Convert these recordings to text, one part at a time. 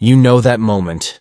You know that moment.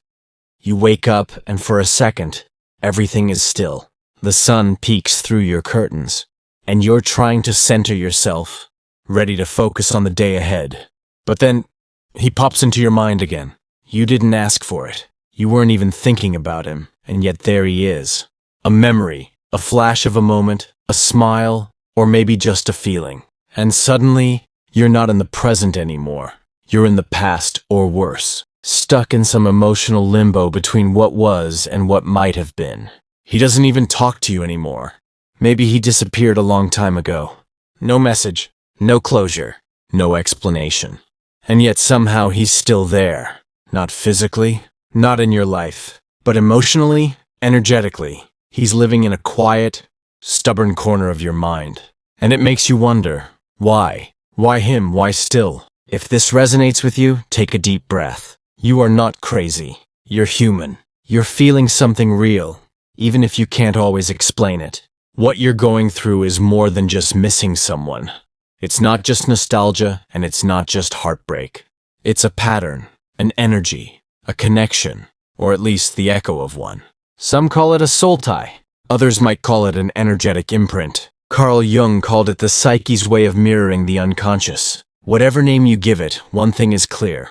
You wake up, and for a second, everything is still. The sun peeks through your curtains, and you're trying to center yourself, ready to focus on the day ahead. But then, he pops into your mind again. You didn't ask for it. You weren't even thinking about him, and yet there he is. A memory, a flash of a moment, a smile, or maybe just a feeling. And suddenly, you're not in the present anymore. You're in the past, or worse, stuck in some emotional limbo between what was and what might have been. He doesn't even talk to you anymore. Maybe he disappeared a long time ago. No message, no closure, no explanation. And yet somehow he's still there. Not physically, not in your life, but emotionally, energetically. He's living in a quiet, stubborn corner of your mind. And it makes you wonder, why? Why him? Why still? If this resonates with you, take a deep breath. You are not crazy. You're human. You're feeling something real, even if you can't always explain it. What you're going through is more than just missing someone. It's not just nostalgia, and it's not just heartbreak. It's a pattern, an energy, a connection, or at least the echo of one. Some call it a soul tie. Others might call it an energetic imprint. Carl Jung called it the psyche's way of mirroring the unconscious. Whatever name you give it, one thing is clear.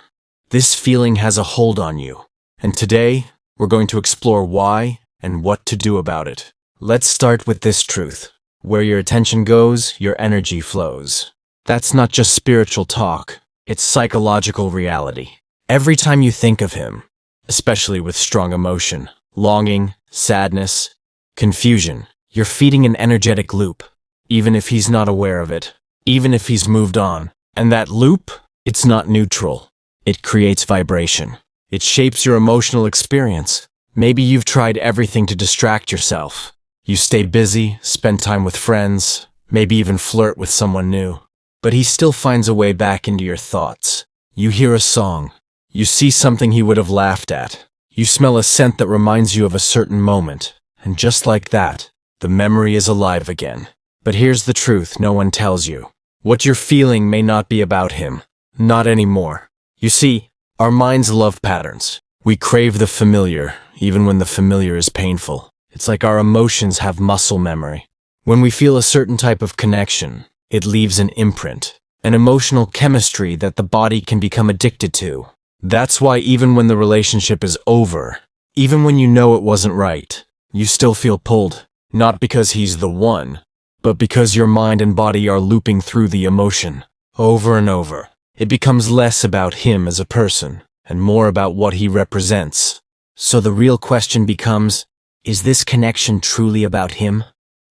This feeling has a hold on you. And today, we're going to explore why and what to do about it. Let's start with this truth. Where your attention goes, your energy flows. That's not just spiritual talk. It's psychological reality. Every time you think of him, especially with strong emotion, longing, sadness, confusion, you're feeding an energetic loop, even if he's not aware of it, even if he's moved on. And that loop, it's not neutral. It creates vibration. It shapes your emotional experience. Maybe you've tried everything to distract yourself. You stay busy, spend time with friends, maybe even flirt with someone new. But he still finds a way back into your thoughts. You hear a song. You see something he would have laughed at. You smell a scent that reminds you of a certain moment. And just like that, the memory is alive again. But here's the truth no one tells you. What you're feeling may not be about him. Not anymore. You see, our minds love patterns. We crave the familiar, even when the familiar is painful. It's like our emotions have muscle memory. When we feel a certain type of connection, it leaves an imprint, an emotional chemistry that the body can become addicted to. That's why even when the relationship is over, even when you know it wasn't right, you still feel pulled, not because he's the one, but because your mind and body are looping through the emotion, over and over. It becomes less about him as a person, and more about what he represents. So the real question becomes, is this connection truly about him?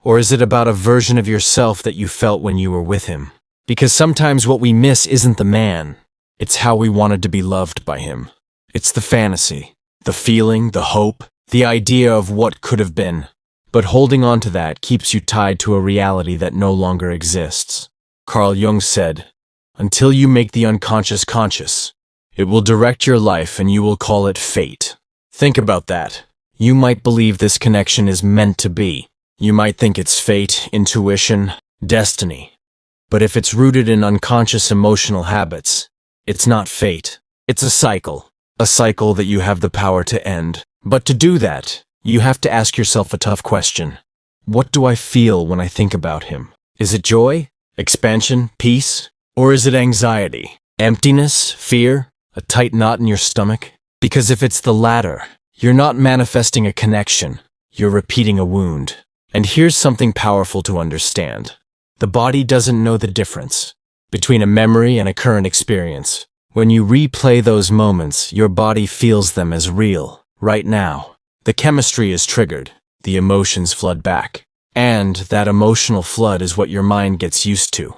Or is it about a version of yourself that you felt when you were with him? Because sometimes what we miss isn't the man. It's how we wanted to be loved by him. It's the fantasy, the feeling, the hope, the idea of what could have been. But holding on to that keeps you tied to a reality that no longer exists. Carl Jung said, "Until you make the unconscious conscious, it will direct your life and you will call it fate." Think about that. You might believe this connection is meant to be. You might think it's fate, intuition, destiny. But if it's rooted in unconscious emotional habits, it's not fate. It's a cycle that you have the power to end. But to do that, you have to ask yourself a tough question. What do I feel when I think about him? Is it joy, expansion, peace? Or is it anxiety, emptiness, fear, a tight knot in your stomach? Because if it's the latter, you're not manifesting a connection, you're repeating a wound. And here's something powerful to understand. The body doesn't know the difference between a memory and a current experience. When you replay those moments, your body feels them as real, right now. The chemistry is triggered, the emotions flood back. And that emotional flood is what your mind gets used to.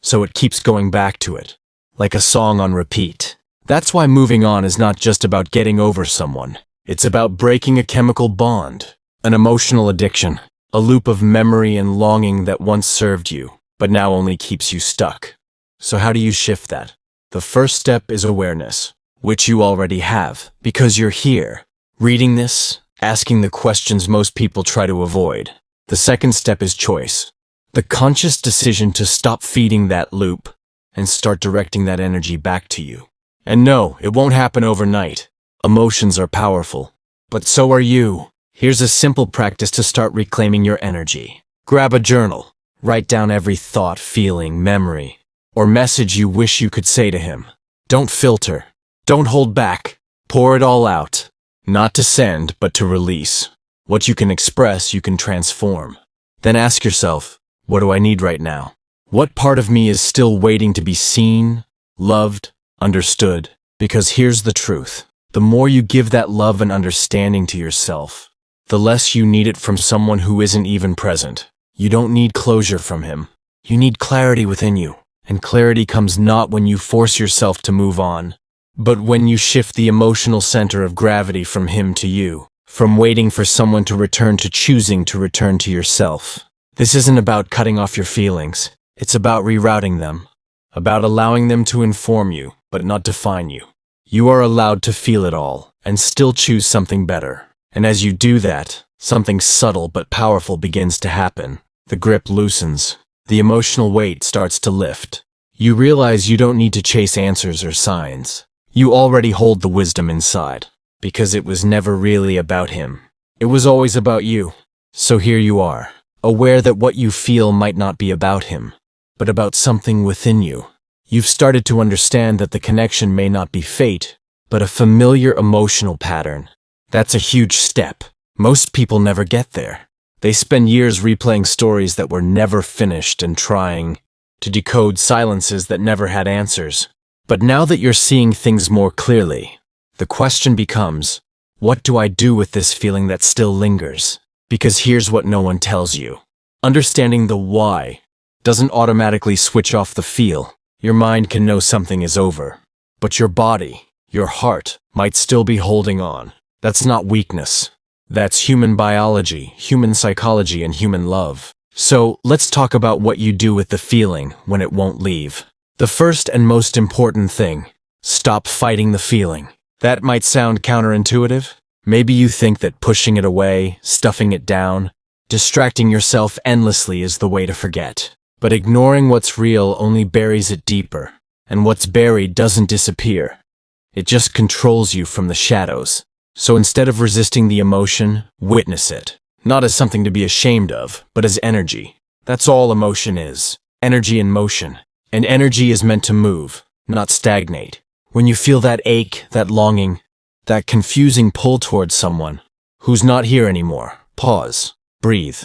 So it keeps going back to it, like a song on repeat. That's why moving on is not just about getting over someone. It's about breaking a chemical bond, an emotional addiction, a loop of memory and longing that once served you, but now only keeps you stuck. So how do you shift that? The first step is awareness, which you already have, because you're here, reading this, asking the questions most people try to avoid. The second step is choice, the conscious decision to stop feeding that loop and start directing that energy back to you. And no, it won't happen overnight. Emotions are powerful. But so are you. Here's a simple practice to start reclaiming your energy. Grab a journal. Write down every thought, feeling, memory, or message you wish you could say to him. Don't filter. Don't hold back. Pour it all out. Not to send, but to release. What you can express, you can transform. Then ask yourself, what do I need right now? What part of me is still waiting to be seen, loved, understood? Because here's the truth. The more you give that love and understanding to yourself, the less you need it from someone who isn't even present. You don't need closure from him. You need clarity within you. And clarity comes not when you force yourself to move on, but when you shift the emotional center of gravity from him to you, from waiting for someone to return to choosing to return to yourself. This isn't about cutting off your feelings. It's about rerouting them, about allowing them to inform you, but not define you. You are allowed to feel it all and still choose something better. And as you do that, something subtle but powerful begins to happen. The grip loosens. The emotional weight starts to lift. You realize you don't need to chase answers or signs. You already hold the wisdom inside, because it was never really about him. It was always about you. So here you are, aware that what you feel might not be about him, but about something within you. You've started to understand that the connection may not be fate, but a familiar emotional pattern. That's a huge step. Most people never get there. They spend years replaying stories that were never finished and trying to decode silences that never had answers. But now that you're seeing things more clearly, the question becomes, what do I do with this feeling that still lingers? Because here's what no one tells you. Understanding the why doesn't automatically switch off the feel. Your mind can know something is over, but your body, your heart, might still be holding on. That's not weakness. That's human biology, human psychology, and human love. So let's talk about what you do with the feeling when it won't leave. The first and most important thing, stop fighting the feeling. That might sound counterintuitive. Maybe you think that pushing it away, stuffing it down, distracting yourself endlessly is the way to forget. But ignoring what's real only buries it deeper, and what's buried doesn't disappear. It just controls you from the shadows. So instead of resisting the emotion, witness it. Not as something to be ashamed of, but as energy. That's all emotion is. Energy in motion. And energy is meant to move, not stagnate. When you feel that ache, that longing, that confusing pull towards someone who's not here anymore, pause, breathe.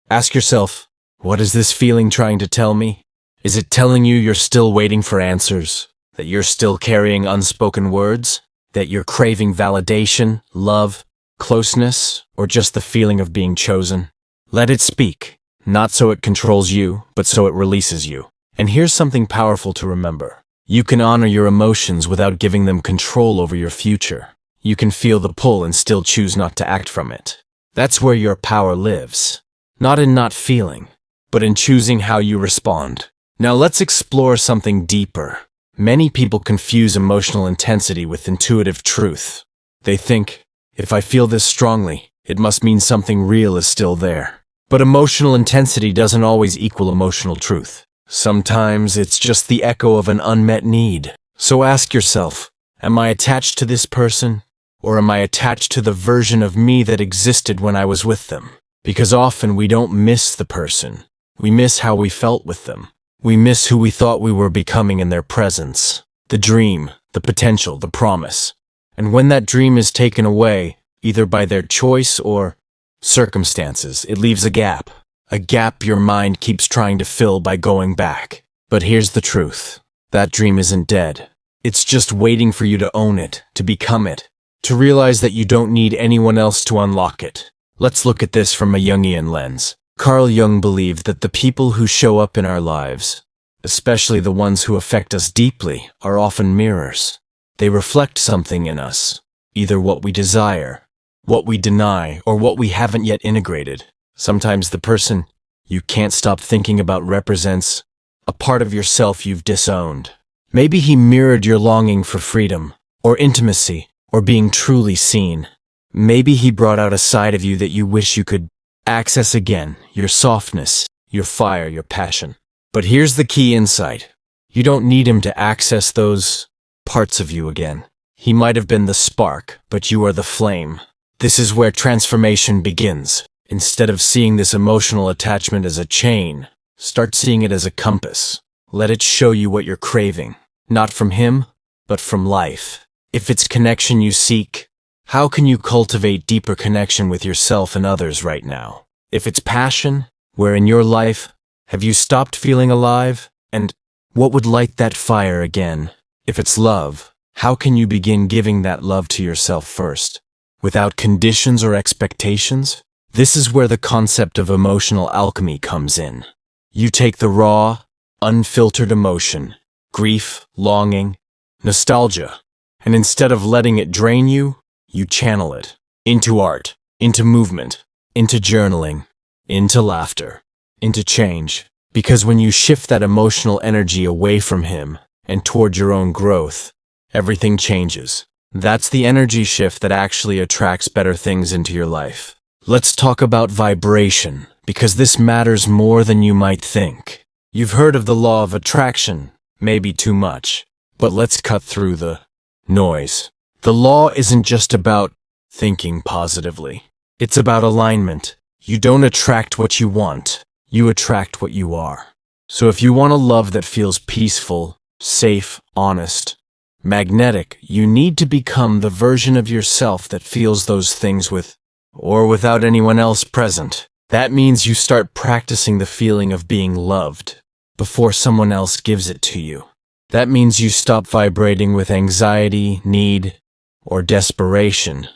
Ask yourself, what is this feeling trying to tell me? Is it telling you you're still waiting for answers? That you're still carrying unspoken words? That you're craving validation, love, closeness, or just the feeling of being chosen? Let it speak, not so it controls you, but so it releases you. And here's something powerful to remember. You can honor your emotions without giving them control over your future. You can feel the pull and still choose not to act from it. That's where your power lives. Not in not feeling, but in choosing how you respond. Now let's explore something deeper. Many people confuse emotional intensity with intuitive truth. They think, if I feel this strongly, it must mean something real is still there. But emotional intensity doesn't always equal emotional truth. Sometimes it's just the echo of an unmet need. So ask yourself, am I attached to this person? Or am I attached to the version of me that existed when I was with them? Because often we don't miss the person. We miss how we felt with them. We miss who we thought we were becoming in their presence. The dream, the potential, the promise. And when that dream is taken away, either by their choice or circumstances, it leaves a gap. A gap your mind keeps trying to fill by going back. But here's the truth. That dream isn't dead. It's just waiting for you to own it, to become it, to realize that you don't need anyone else to unlock it. Let's look at this from a Jungian lens. Carl Jung believed that the people who show up in our lives, especially the ones who affect us deeply, are often mirrors. They reflect something in us, either what we desire, what we deny, or what we haven't yet integrated. Sometimes the person you can't stop thinking about represents a part of yourself you've disowned. Maybe he mirrored your longing for freedom, or intimacy, or being truly seen. Maybe he brought out a side of you that you wish you could access again, your softness, your fire, your passion. But here's the key insight. You don't need him to access those parts of you again. He might have been the spark, but you are the flame. This is where transformation begins. Instead of seeing this emotional attachment as a chain, start seeing it as a compass. Let it show you what you're craving, not from him, but from life. If it's connection you seek, how can you cultivate deeper connection with yourself and others right now? If it's passion, where in your life have you stopped feeling alive? And what would light that fire again? If it's love, how can you begin giving that love to yourself first, without conditions or expectations? This is where the concept of emotional alchemy comes in. You take the raw, unfiltered emotion, grief, longing, nostalgia, and instead of letting it drain you, you channel it into art, into movement, into journaling, into laughter, into change. Because when you shift that emotional energy away from him and toward your own growth, everything changes. That's the energy shift that actually attracts better things into your life. Let's talk about vibration, because this matters more than you might think. You've heard of the law of attraction, maybe too much, but let's cut through the noise. The law isn't just about thinking positively. It's about alignment. You don't attract what you want, you attract what you are. So if you want a love that feels peaceful, safe, honest, magnetic, you need to become the version of yourself that feels those things with or without anyone else present. That means you start practicing the feeling of being loved before someone else gives it to you. That means you stop vibrating with anxiety, need, or desperation,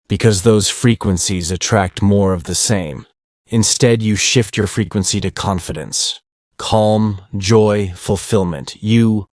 because those frequencies attract more of the same. Instead, you shift your frequency to confidence, calm, joy, fulfillment. You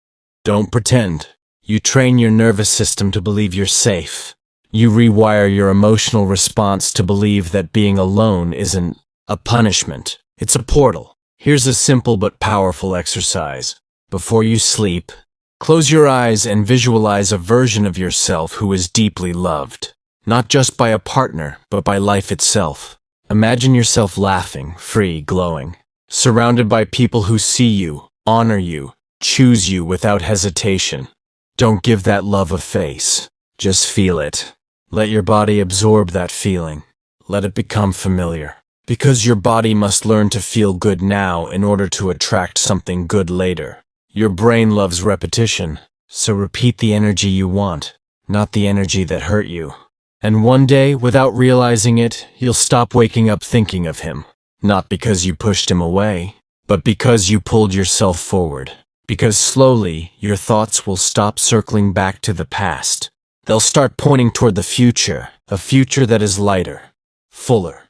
don't pretend. You train your nervous system to believe you're safe. You rewire your emotional response to believe that being alone isn't a punishment. It's a portal. Here's a simple but powerful exercise. Before you sleep, close your eyes and visualize a version of yourself who is deeply loved, not just by a partner, but by life itself. Imagine yourself laughing, free, glowing, surrounded by people who see you, honor you, choose you without hesitation. Don't give that love a face. Just feel it. Let your body absorb that feeling. Let it become familiar. Because your body must learn to feel good now in order to attract something good later. Your brain loves repetition, so repeat the energy you want, not the energy that hurt you. And one day, without realizing it, you'll stop waking up thinking of him. Not because you pushed him away, but because you pulled yourself forward. Because slowly, your thoughts will stop circling back to the past. They'll start pointing toward the future, a future that is lighter, fuller,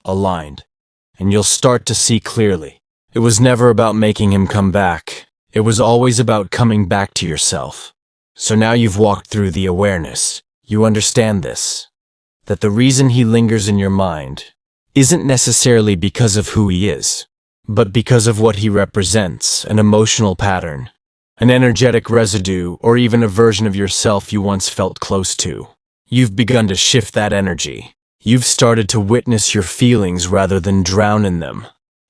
aligned. And you'll start to see clearly. It was never about making him come back. It was always about coming back to yourself. So now you've walked through the awareness. You understand this. That the reason he lingers in your mind isn't necessarily because of who he is, but because of what he represents, an emotional pattern, an energetic residue, or even a version of yourself you once felt close to. You've begun to shift that energy. You've started to witness your feelings rather than drown in them.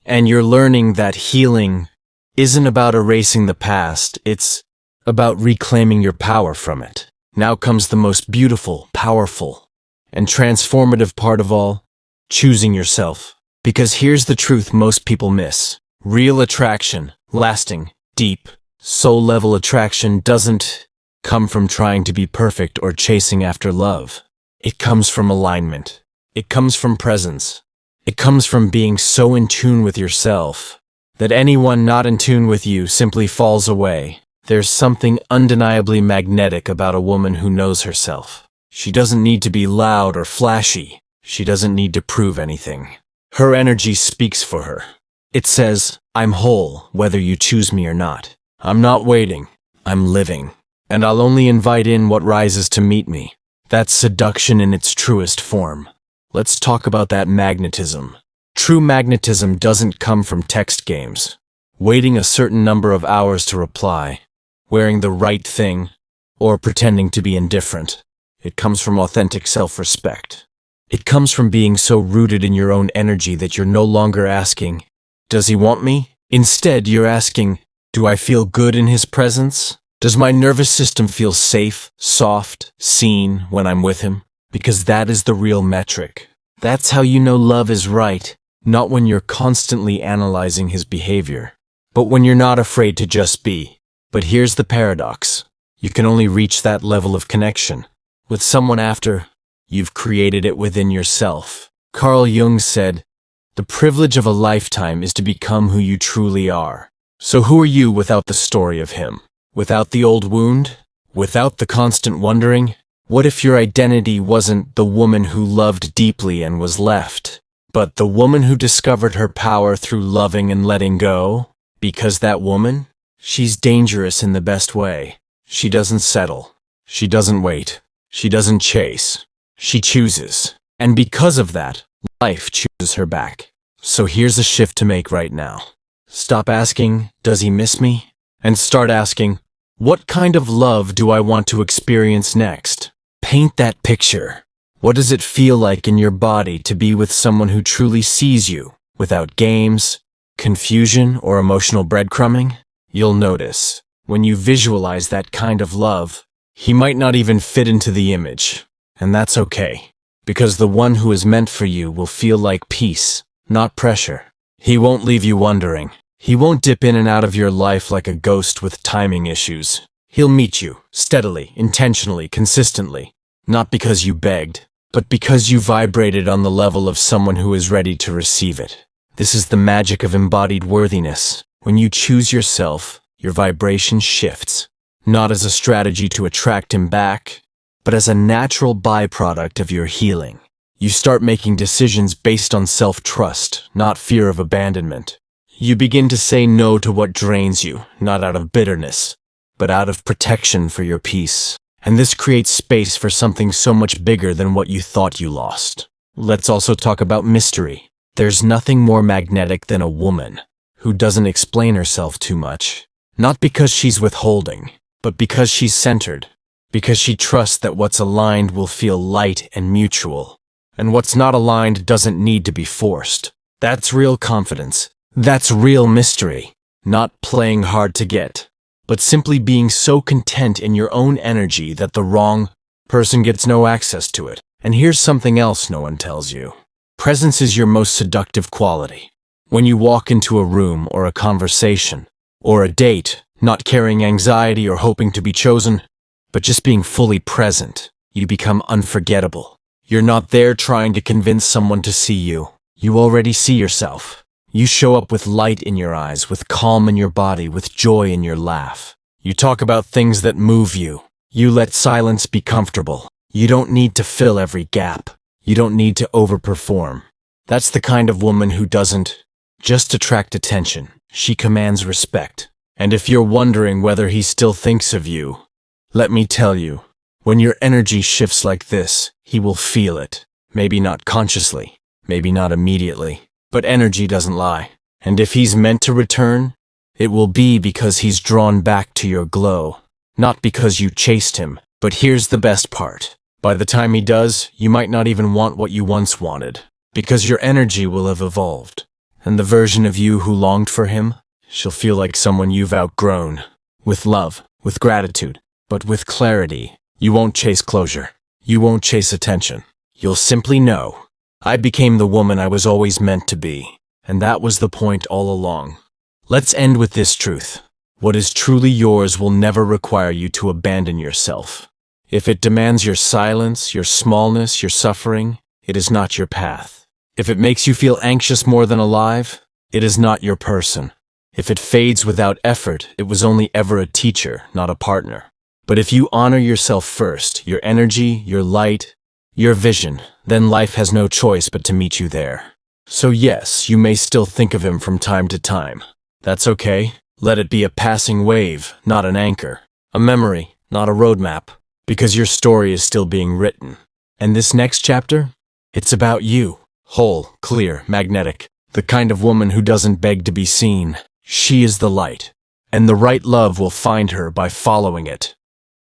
And you're learning that healing isn't about erasing the past, it's about reclaiming your power from it. Now comes the most beautiful, powerful, and transformative part of all, choosing yourself. Because here's the truth most people miss. Real attraction, lasting, deep, soul-level attraction doesn't come from trying to be perfect or chasing after love. It comes from alignment. It comes from presence. It comes from being so in tune with yourself that anyone not in tune with you simply falls away. There's something undeniably magnetic about a woman who knows herself. She doesn't need to be loud or flashy. She doesn't need to prove anything. Her energy speaks for her. It says, I'm whole, whether you choose me or not. I'm not waiting. I'm living. And I'll only invite in what rises to meet me. That's seduction in its truest form. Let's talk about that magnetism. True magnetism doesn't come from text games, waiting a certain number of hours to reply, wearing the right thing, or pretending to be indifferent. It comes from authentic self-respect. It comes from being so rooted in your own energy that you're no longer asking, does he want me? Instead, you're asking, do I feel good in his presence? Does my nervous system feel safe, soft, seen when I'm with him? Because that is the real metric. That's how you know love is right, not when you're constantly analyzing his behavior, but when you're not afraid to just be. But here's the paradox. You can only reach that level of connection with someone after you've created it within yourself. Carl Jung said, "The privilege of a lifetime is to become who you truly are." So who are you without the story of him? Without the old wound? Without the constant wondering? What if your identity wasn't the woman who loved deeply and was left, but the woman who discovered her power through loving and letting go? Because that woman? She's dangerous in the best way. She doesn't settle. She doesn't wait. She doesn't chase. She chooses. And because of that, life chooses her back. So here's a shift to make right now. Stop asking, "Does he miss me?" And start asking, "What kind of love do I want to experience next?" Paint that picture. What does it feel like in your body to be with someone who truly sees you, without games, confusion, or emotional breadcrumbing? You'll notice, when you visualize that kind of love, he might not even fit into the image. And that's okay, because the one who is meant for you will feel like peace, not pressure. He won't leave you wondering. He won't dip in and out of your life like a ghost with timing issues. He'll meet you, steadily, intentionally, consistently. Not because you begged, but because you vibrated on the level of someone who is ready to receive it. This is the magic of embodied worthiness. When you choose yourself, your vibration shifts, not as a strategy to attract him back, but as a natural byproduct of your healing. You start making decisions based on self-trust, not fear of abandonment. You begin to say no to what drains you, not out of bitterness, but out of protection for your peace. And this creates space for something so much bigger than what you thought you lost. Let's also talk about mystery. There's nothing more magnetic than a woman who doesn't explain herself too much. Not because she's withholding, but because she's centered. Because she trusts that what's aligned will feel light and mutual. And what's not aligned doesn't need to be forced. That's real confidence. That's real mystery. Not playing hard to get, but simply being so content in your own energy that the wrong person gets no access to it. And here's something else no one tells you. Presence is your most seductive quality. When you walk into a room or a conversation or a date, not carrying anxiety or hoping to be chosen, but just being fully present, you become unforgettable. You're not there trying to convince someone to see you. You already see yourself. You show up with light in your eyes, with calm in your body, with joy in your laugh. You talk about things that move you. You let silence be comfortable. You don't need to fill every gap. You don't need to overperform. That's the kind of woman who doesn't just attract attention. She commands respect. And if you're wondering whether he still thinks of you, let me tell you, when your energy shifts like this, he will feel it. Maybe not consciously, maybe not immediately. But energy doesn't lie. And if he's meant to return, it will be because he's drawn back to your glow. Not because you chased him. But here's the best part. By the time he does, you might not even want what you once wanted. Because your energy will have evolved. And the version of you who longed for him, she'll feel like someone you've outgrown. With love, with gratitude, but with clarity. You won't chase closure. You won't chase attention. You'll simply know. I became the woman I was always meant to be, and that was the point all along. Let's end with this truth. What is truly yours will never require you to abandon yourself. If it demands your silence, your smallness, your suffering, it is not your path. If it makes you feel anxious more than alive, it is not your person. If it fades without effort, it was only ever a teacher, not a partner. But if you honor yourself first, your energy, your light, your vision, then life has no choice but to meet you there. So yes, you may still think of him from time to time. That's okay. Let it be a passing wave, not an anchor. A memory, not a roadmap. Because your story is still being written. And this next chapter? It's about you. Whole, clear, magnetic. The kind of woman who doesn't beg to be seen. She is the light. And the right love will find her by following it.